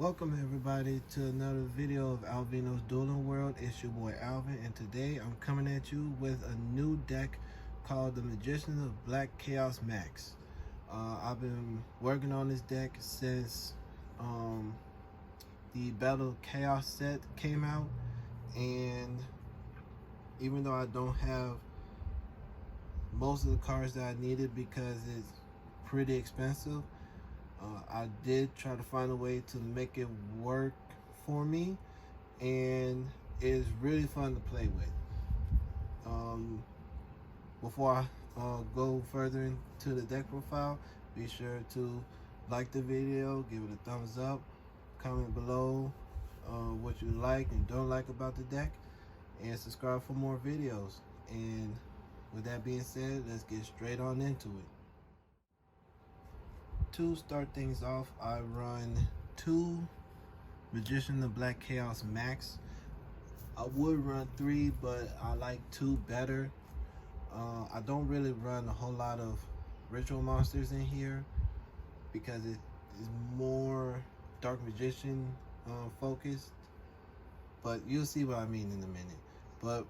Welcome everybody to another video of Alvino's Dueling World. It's your boy Alvin, and today I'm coming at you with a new deck called the Magician of Black Chaos Max. I've been working on this deck since the Battle Chaos set came out, and even though I don't have most of the cards that I needed because it's pretty expensive, I did try to find a way to make it work for me, and it's really fun to play with. Before I go further into the deck profile, be sure to like the video, give it a thumbs up, comment below what you like and don't like about the deck, and subscribe for more videos. And with that being said, let's get straight on into it. To start things off, I run 2 Magician of Black Chaos Max. I would run 3, but I like 2 better. I don't really run a whole lot of ritual monsters in here because it is more Dark Magician focused, but you'll see what I mean in a minute. But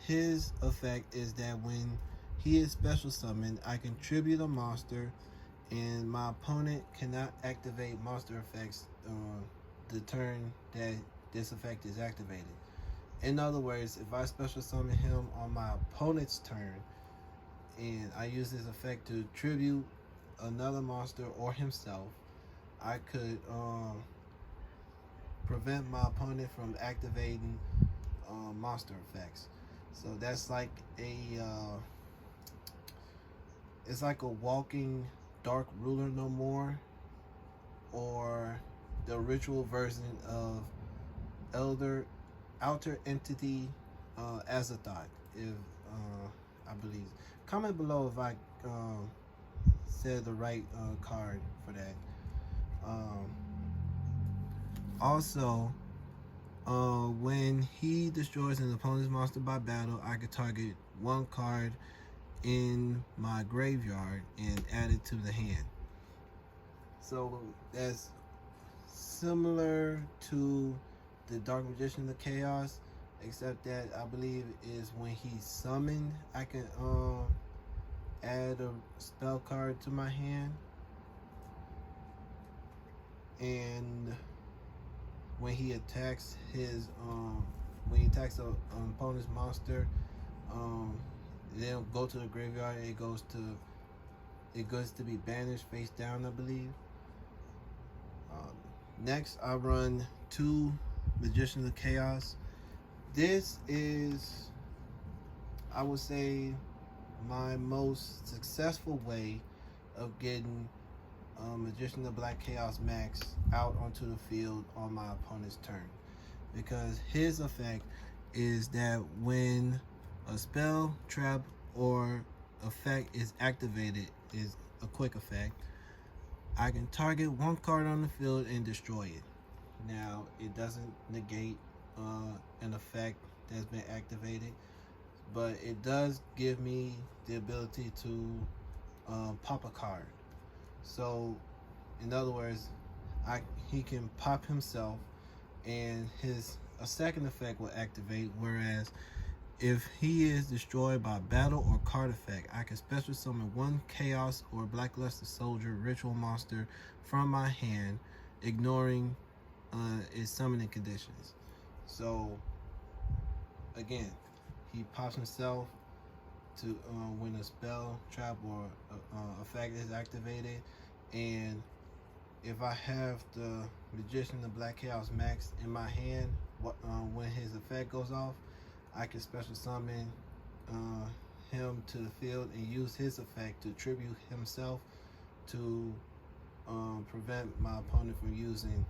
his effect is that when he is special summoned, I can tribute a monster, and my opponent cannot activate monster effects the turn that this effect is activated. In other words, if I special summon him on my opponent's turn and I use this effect to tribute another monster or himself, I could prevent my opponent from activating monster effects. So that's like it's like a walking Dark Ruler No More, or the ritual version of Outer Entity Azathoth, if I believe. Comment below if I said the right card for that. Also, when he destroys an opponent's monster by battle, I could target 1 card in my graveyard and add it to the hand. So that's similar to the Dark Magician of Chaos, except that I believe is when he's summoned, I can add a spell card to my hand, and when he attacks his when he attacks an opponent's monster, they'll go to the graveyard. It goes to be banished face down, I believe. Next, I run 2 Magician of Chaos. This is, I would say, my most successful way of getting Magician of Black Chaos Max out onto the field on my opponent's turn, because his effect is that when a spell, trap, or effect is activated, is a quick effect, I can target 1 card on the field and destroy it. Now, it doesn't negate an effect that's been activated, but it does give me the ability to pop a card. So, in other words, he can pop himself, and a second effect will activate. Whereas, if he is destroyed by battle or card effect, I can special summon 1 Chaos or Blackluster Soldier ritual monster from my hand, ignoring its summoning conditions. So again, he pops himself to when a spell, trap, or effect is activated, and if I have the Magician of Black Chaos Max in my hand, when his effect goes off, I can special summon him to the field and use his effect to tribute himself to prevent my opponent from using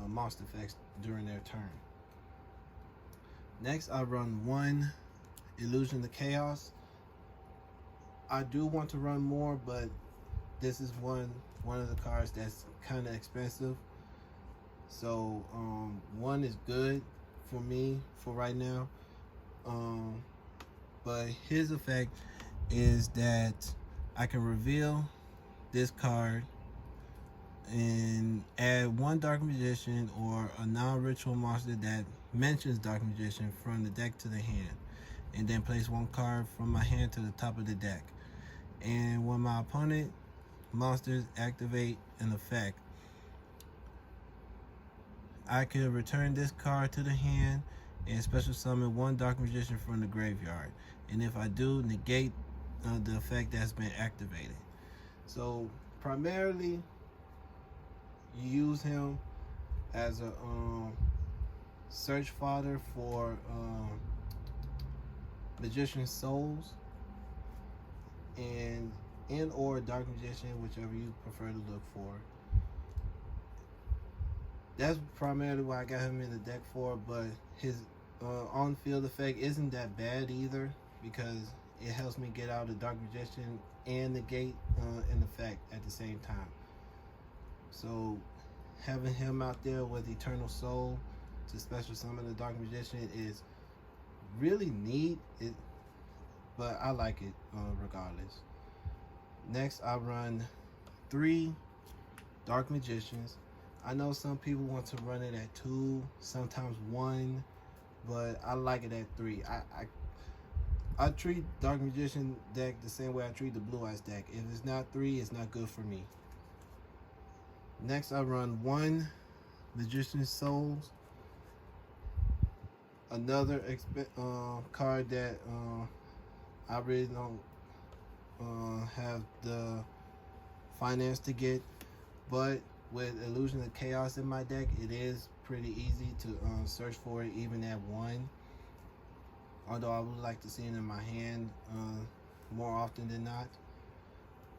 monster effects during their turn. Next, I run 1 Illusion of Chaos. I do want to run more, but this is one of the cards that's kind of expensive. So 1 is good for me for right now. But his effect is that I can reveal this card, and Add one Dark Magician or a non-ritual monster that mentions Dark Magician from the deck to the hand, and then place one card from my hand to the top of the deck. And when my opponent monsters activate an effect, I could return this card to the hand and special summon one Dark Magician from the graveyard. And if I do, negate the effect that's been activated. So primarily, you use him as a search fodder for Magician Souls and or Dark Magician, whichever you prefer to look for. That's primarily why I got him in the deck for, but his on-field effect isn't that bad either, because it helps me get out the Dark Magician and negate an effect at the same time. So having him out there with Eternal Soul to special summon the Dark Magician is really neat, but I like it regardless. Next, I run 3 Dark Magicians. I know some people want to run it at 2, sometimes 1, but I like it at 3. I treat Dark Magician deck the same way I treat the Blue Eyes deck. If it's not 3, it's not good for me. Next, I run 1 Magician Souls. Another card that I really don't have the finance to get, but with Illusion of Chaos in my deck, it is pretty easy to search for it even at 1. Although I would like to see it in my hand more often than not.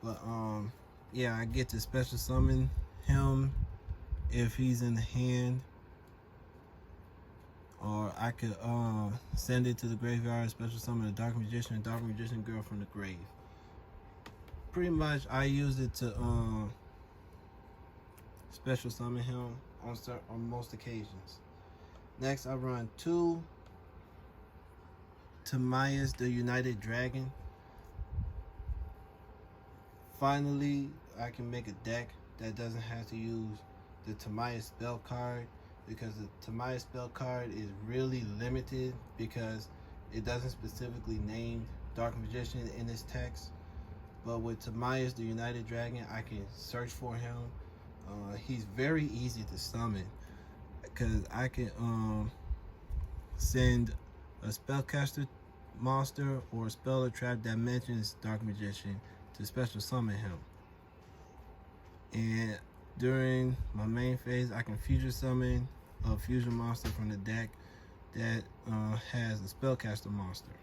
But yeah, I get to special summon him if he's in the hand, or I could send it to the graveyard, special summon a Dark Magician and Dark Magician Girl from the grave. Pretty much I use it to special summon him on most occasions. Next, I run 2 Timaeus the United Dragon. Finally, I can make a deck that doesn't have to use the Timaeus spell card, because the Timaeus spell card is really limited because it doesn't specifically name Dark Magician in this text. But with Timaeus the United Dragon, I can search for him. He's very easy to summon because I can send a spellcaster monster or a spell or trap that mentions Dark Magician to special summon him. And during my main phase, I can fusion summon a fusion monster from the deck that has a spellcaster monster.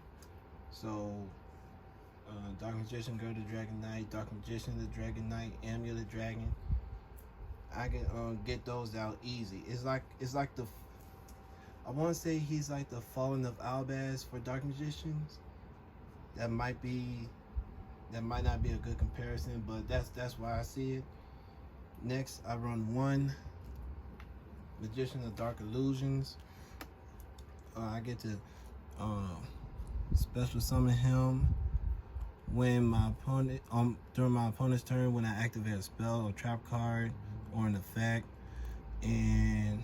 So Dark Magician Girl the Dragon Knight, Dark Magician the Dragon Knight, Amulet Dragon. I can get those out easy. It's like the, I want to say he's like the Fallen of Albaz for Dark Magicians. That might not be a good comparison, but that's why I see it. Next, I run 1 Magician of Dark Illusions. I get to special summon him when my opponent during my opponent's turn, when I activate a spell or trap card or an effect. And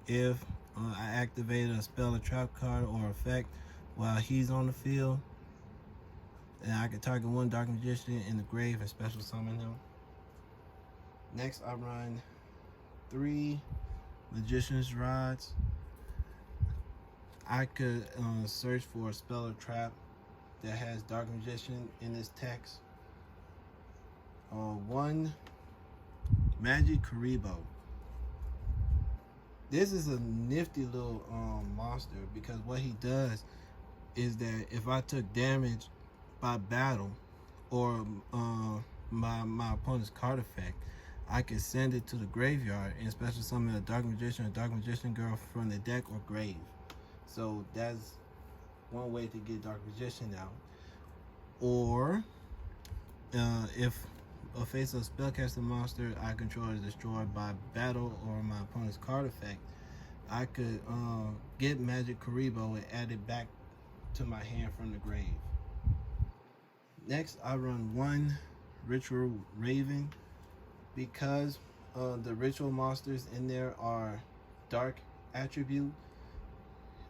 if I activate a spell or trap card or effect while he's on the field, then I can target 1 Dark Magician in the grave and special summon him. Next, I run 3 Magician's Rods. I could search for a spell or trap that has Dark Magician in this text. 1 Magic Kuriboh. This is a nifty little monster, because what he does is that if I took damage by battle or my opponent's card effect, I can send it to the graveyard and special summon a Dark Magician or Dark Magician Girl from the deck or grave. So that's one way to get Dark Magician out. Or if a face of spellcaster monster I control is destroyed by battle or my opponent's card effect, I could get Magic Kuriboh and add it back to my hand from the grave. Next, I run 1 Ritual Raven, because the ritual monsters in there are dark attribute,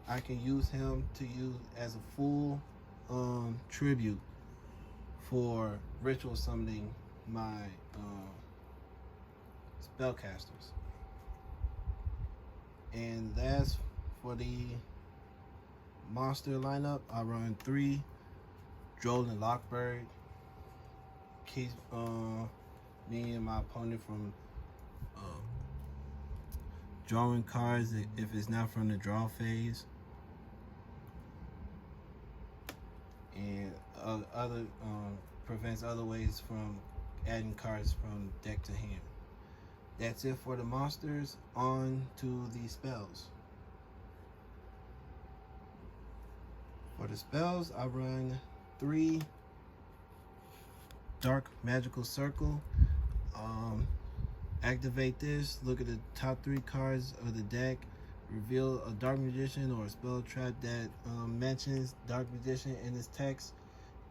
I can use him to use as a full tribute for ritual summoning my spellcasters. And that's for the monster lineup. I run 3 Droll and Lockbird. Keeps me and my opponent from drawing cards if it's not from the draw phase. And other prevents other ways from adding cards from deck to hand. That's it for the monsters. On to the spells. For the spells, I run 3 Dark Magical Circle. Activate this, look at the top 3 cards of the deck, reveal a Dark Magician or a spell trap that mentions Dark Magician in this text,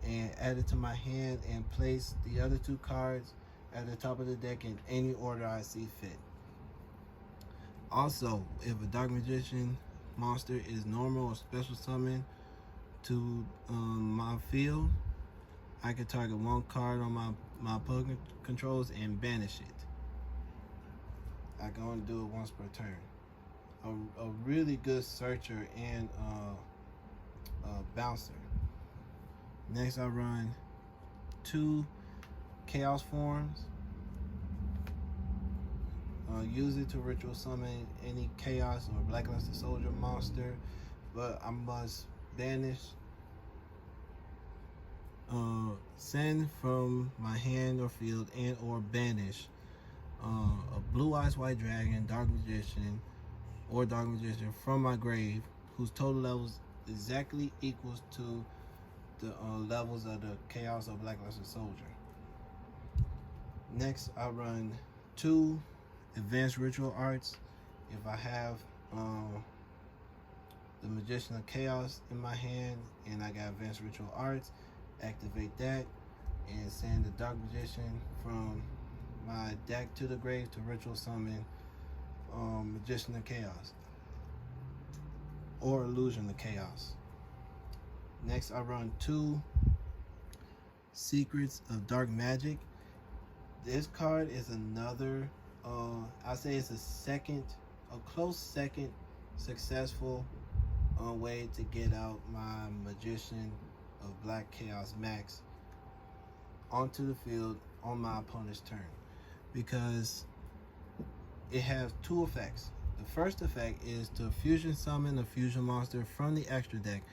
and add it to my hand and place the other 2 cards at the top of the deck in any order I see fit. Also, if a Dark Magician monster is normal or special summon to my field, I can target 1 card on my opponent controls and banish it. I can only do it once per turn. A really good searcher and bouncer. Next, I run 2 Chaos Forms. Use it to ritual summon any Chaos or Blackluster Soldier monster, but I must banish, send from my hand or field and or banish a Blue Eyes White Dragon, Dark Magician, or Dark Magician from my grave, whose total levels exactly equals to the levels of the Chaos or Blackluster Soldier. Next, I run 2 Advanced Ritual Arts. If I have the Magician of Chaos in my hand and I got Advanced Ritual Arts, activate that and send the Dark Magician from my deck to the grave to ritual summon Magician of Chaos or Illusion of Chaos. Next, I run 2 Secrets of Dark Magic. This card is another, I say it's a close second successful way to get out my Magician of Black Chaos Max onto the field on my opponent's turn, because it has 2 effects. The first effect is to fusion summon a fusion monster from the extra deck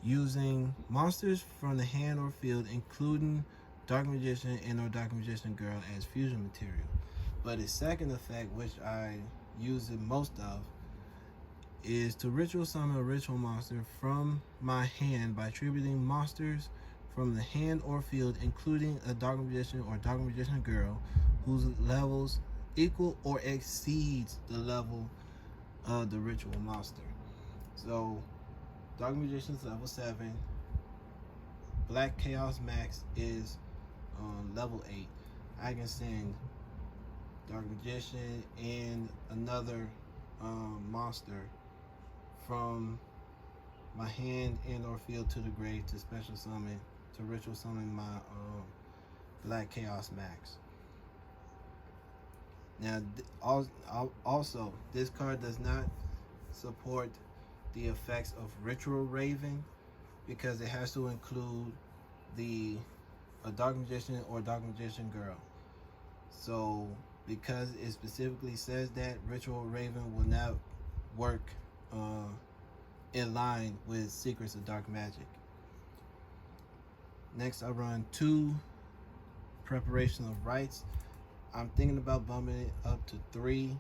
using monsters from the hand or field, including Dark Magician and or Dark Magician Girl as fusion material. But its second effect, which I use it most of, is to ritual summon a ritual monster from my hand by attributing monsters from the hand or field, including a Dark Magician or Dark Magician Girl, whose levels equal or exceeds the level of the ritual monster. So Dark Magician's level 7, Black Chaos Max is level 8. I can send Dark Magician and another monster from my hand and or field to the grave to special summon, to ritual summon my Black Chaos Max. Now, also, this card does not support the effects of Ritual Raven, because it has to include a Dark Magician or Dark Magician Girl. So, because it specifically says that, Ritual Raven will not work in line with Secrets of Dark Magic. Next, I run 2 Preparation of Rites. I'm thinking about bumping it up to 3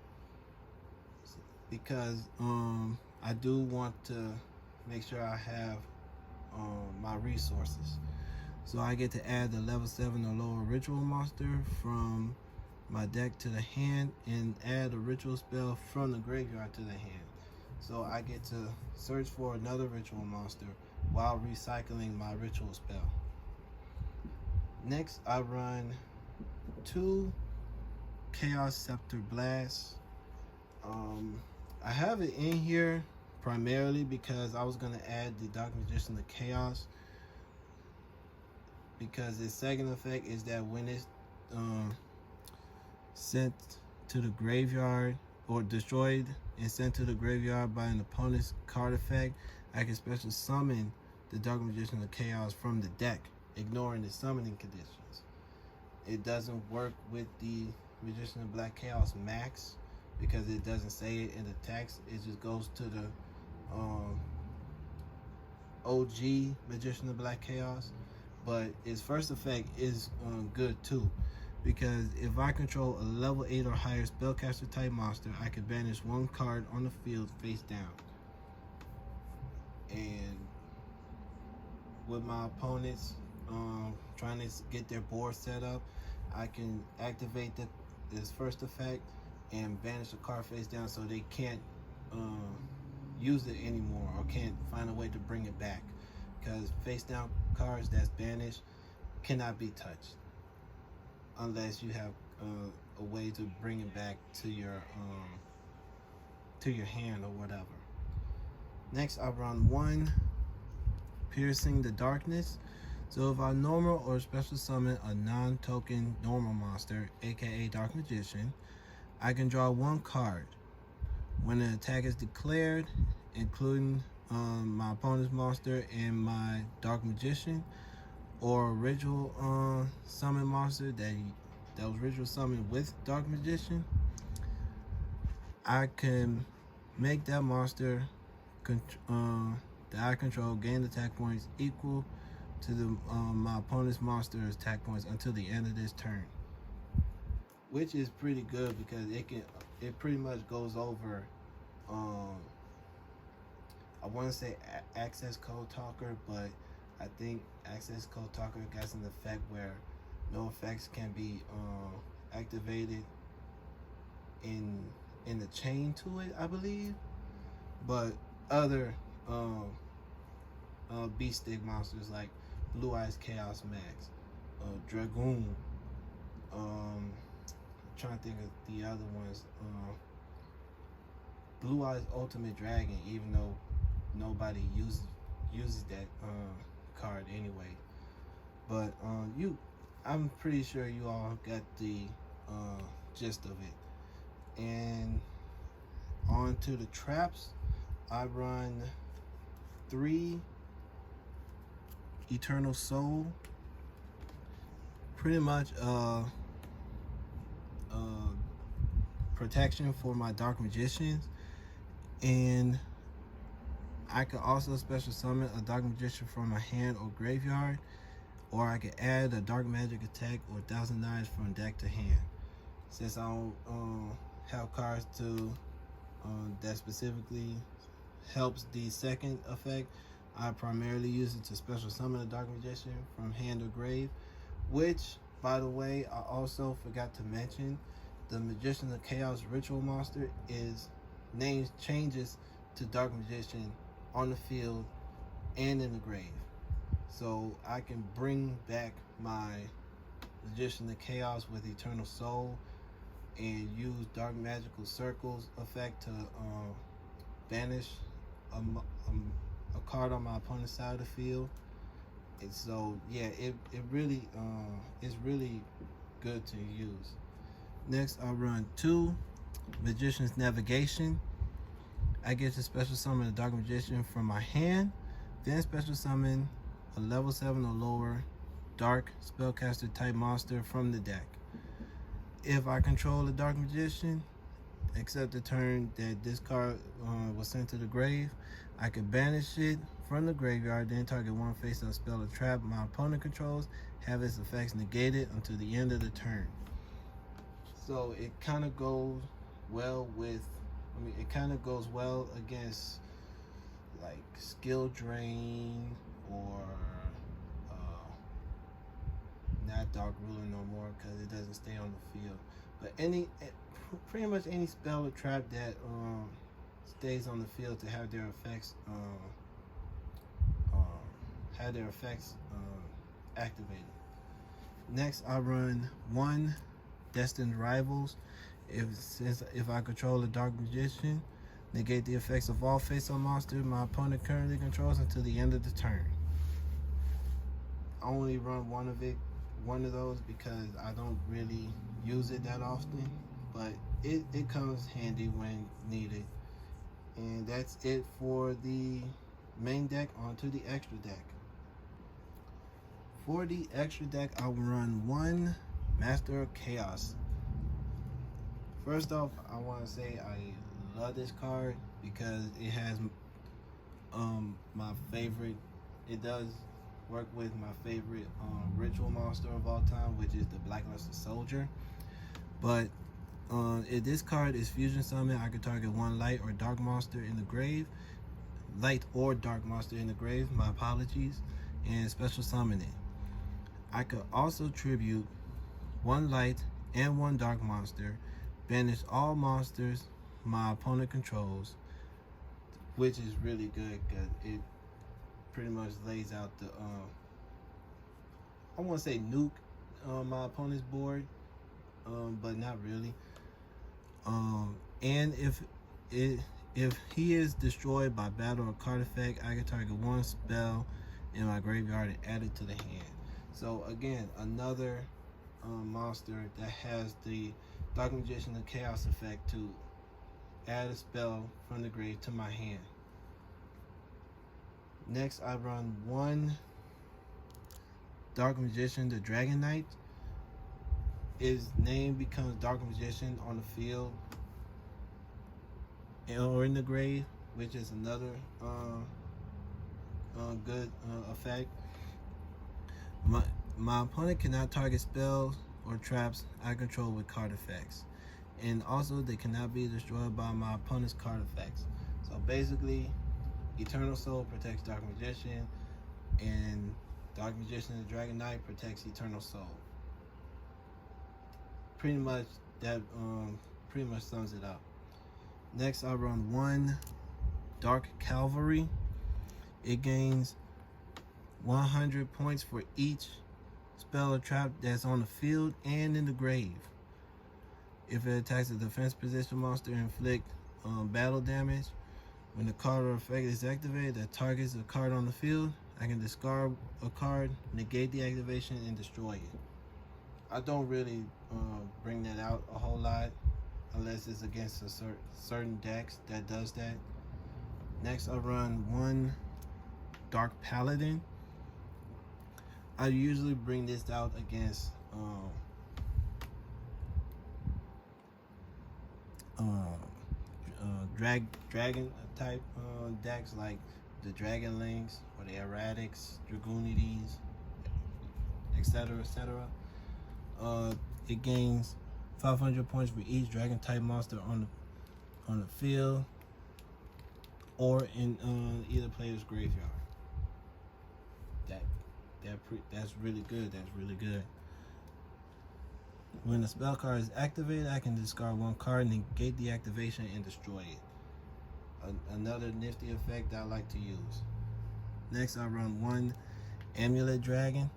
because I do want to make sure I have my resources. So I get to add the level 7 or lower ritual monster from my deck to the hand and add a ritual spell from the graveyard to the hand. So I get to search for another ritual monster while recycling my ritual spell. Next, I run 2 Chaos Scepter Blast. I have it in here primarily because I was going to add the Dark Magician of Chaos, because its second effect is that when it's sent to the graveyard or destroyed and sent to the graveyard by an opponent's card effect, I can special summon the Dark Magician of Chaos from the deck, ignoring the summoning conditions. It doesn't work with the Magician of Black Chaos Max because it doesn't say it in the text. It just goes to the OG Magician of Black Chaos. But its first effect is good too, because if I control a level 8 or higher spellcaster type monster, I can banish one card on the field face down. And with my opponents trying to get their board set up, I can activate this first effect and banish a card face down so they can't use it anymore or can't find a way to bring it back, because face down cards that's banished cannot be touched unless you have a way to bring it back to your hand or whatever. Next, I run 1 Piercing the Darkness. So if I normal or special summon a non-token normal monster, aka Dark Magician, I can draw 1 card. When an attack is declared, including my opponent's monster and my Dark Magician, or ritual summon monster that was ritual summoned with Dark Magician, I can make that monster that I control gain attack points equal to the my opponent's monster's attack points until the end of this turn, which is pretty good because it pretty much goes over I want to say Access Code Talker, but I think Access Code Talker got an effect where no effects can be activated in the chain to it, I believe. But other beast stick monsters like Blue Eyes Chaos Max, Dragoon, I'm trying to think of the other ones, Blue Eyes Ultimate Dragon, even though nobody uses that card anyway. But I'm pretty sure you all got the gist of it. And on to the traps, I run 3 Eternal Soul, pretty much protection for my Dark Magicians, and I could also special summon a Dark Magician from my hand or graveyard, or I could add a Dark Magic attack or 1,000 Knives from deck to hand. Since I don't have cards to that specifically helps the second effect, I primarily use it to special summon a Dark Magician from hand or grave, which, by the way, I also forgot to mention, the Magician of Chaos ritual monster changes to Dark Magician on the field and in the grave. So I can bring back my Magician of Chaos with Eternal Soul and use Dark Magical Circles effect to banish a card on my opponent's side of the field. And so yeah, it really is really good to use. Next, I'll run 2 Magician's Navigation. I get to special summon a Dark Magician from my hand, then special summon a level 7 or lower Dark Spellcaster type monster from the deck. If I control the Dark Magician, except the turn that this card was sent to the grave, I can banish it from the graveyard, then target one face-up spell or trap my opponent controls, have its effects negated until the end of the turn. So it kind of goes well with, it kind of goes well against like skill drain or not Dark Ruler no more because it doesn't stay on the field. But pretty much any spell or trap that stays on the field to have their effects activated. Next, I run 1 Destined Rivals. If I control a Dark Magician, negate the effects of all face-up monsters my opponent currently controls until the end of the turn. I only run one of those because I don't really use it that often, but it comes handy when needed. And that's it for the main deck. Onto the extra deck. For the extra deck, I will run one Master of Chaos. First off, I want to say I love this card because it has my favorite. It does work with my favorite ritual monster of all time, which is the Blackluster Soldier. But if this card is fusion summon, I can target one light or dark monster in the grave. Light or dark monster in the grave, my apologies, and special summon it. I could also tribute one light and one dark monster, banish all monsters my opponent controls, which is really good because it pretty much lays out the I want to say nuke my opponent's board, but not really. And if he is destroyed by battle or card effect, I can target one spell in my graveyard and add it to the hand. So again, another monster that has the Dark Magician of Chaos effect to add a spell from the grave to my hand. Next, I run one Dark Magician, the Dragon Knight. His name becomes Dark Magician on the field or in the grave, which is another good effect. My opponent cannot target spells or traps I control with card effects, and also they cannot be destroyed by my opponent's card effects. So basically, Eternal Soul protects Dark Magician, and Dark Magician the Dragon Knight protects Eternal Soul. Pretty much that pretty much sums it up. Next, I run one Dark Cavalry. It gains 100 points for each spell or trap that's on the field and in the grave. If it attacks a defense position monster, inflict battle damage. When the card or effect is activated that targets a card on the field, I can discard a card, negate the activation, and destroy it. I don't really bring that out a whole lot unless it's against a certain decks that does that. Next, I run one Dark Paladin. I usually bring this out against dragon type decks like the Dragon Links or the Erratics, Dragoonides, etc., etc. It gains 500 points for each dragon type monster on the field or in either player's graveyard. That's really good. That's really good. When the spell card is activated, I can discard one card, negate the activation, and destroy it. Another nifty effect that I like to use. Next, I run one Amulet Dragon,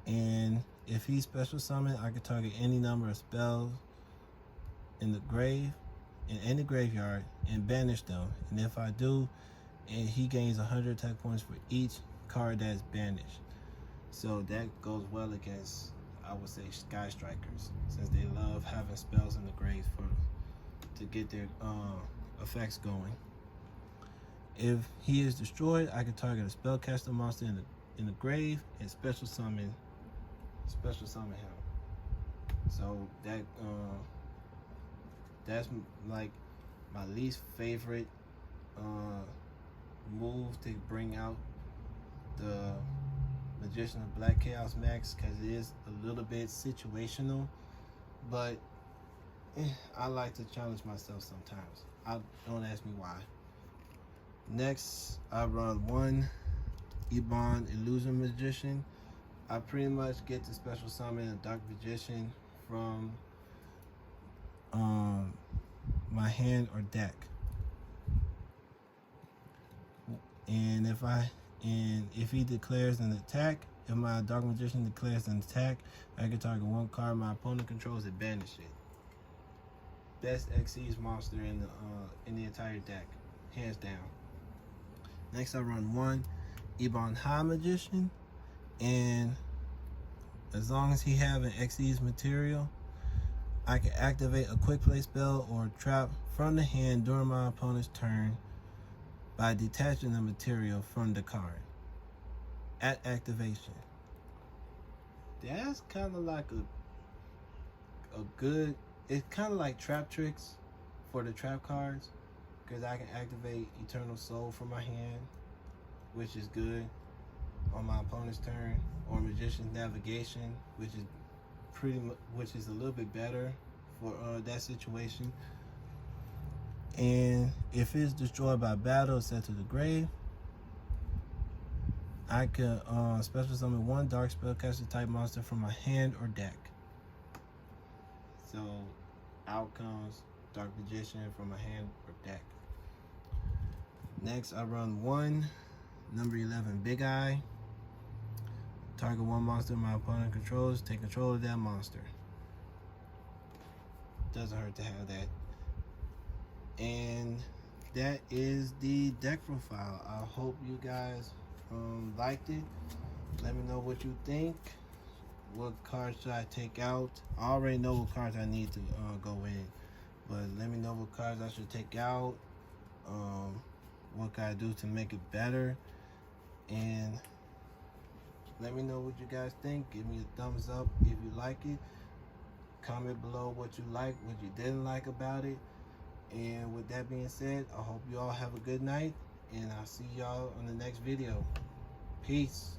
and if he's special summoned, I can target any number of spells in the grave, in any graveyard, and banish them. And if I do, and he gains 100 attack points for each card that's banished. So that goes well against, I would say, Sky Strikers, since they love having spells in the grave to get their effects going. If he is destroyed, I can target a spellcaster monster in the grave and special summon him. So that's like my least favorite move to bring out the Magician of Black Chaos Max, because it is a little bit situational, but I like to challenge myself sometimes. Don't ask me why. Next, I run one Ebon Illusion Magician. I pretty much get to special summon a Dark Magician from my hand or deck, and if he declares an attack, If my Dark Magician declares an attack, I can target one card my opponent controls and banish it. Best Xyz monster in the entire deck, hands down. Next, I run one Ebon High Magician, and as long as he have an Xyz material, I can activate a quick play spell or trap from the hand during my opponent's turn by detaching the material from the card at activation. That's kind of like a good, it's kind of like trap tricks for the trap cards, because I can activate Eternal Soul from my hand, which is good on my opponent's turn, or Magician's Navigation, which is a little bit better for that situation. And if it's destroyed by battle, set to the grave, I can special summon one Dark Spellcaster type monster from my hand or deck. So out comes Dark Magician from my hand or deck. Next, I run one number 11 Big Eye. Target one monster my opponent controls, take control of that monster. Doesn't hurt to have that. And that is the deck profile. I hope you guys liked it. Let me know what you think. What cards should I take out? I already know what cards I need to go in, but let me know what cards I should take out. What can I do to make it better? And let me know what you guys think. Give me a thumbs up if you like it. Comment below what you like, what you didn't like about it. And with that being said, I hope you all have a good night, and I'll see y'all on the next video. Peace.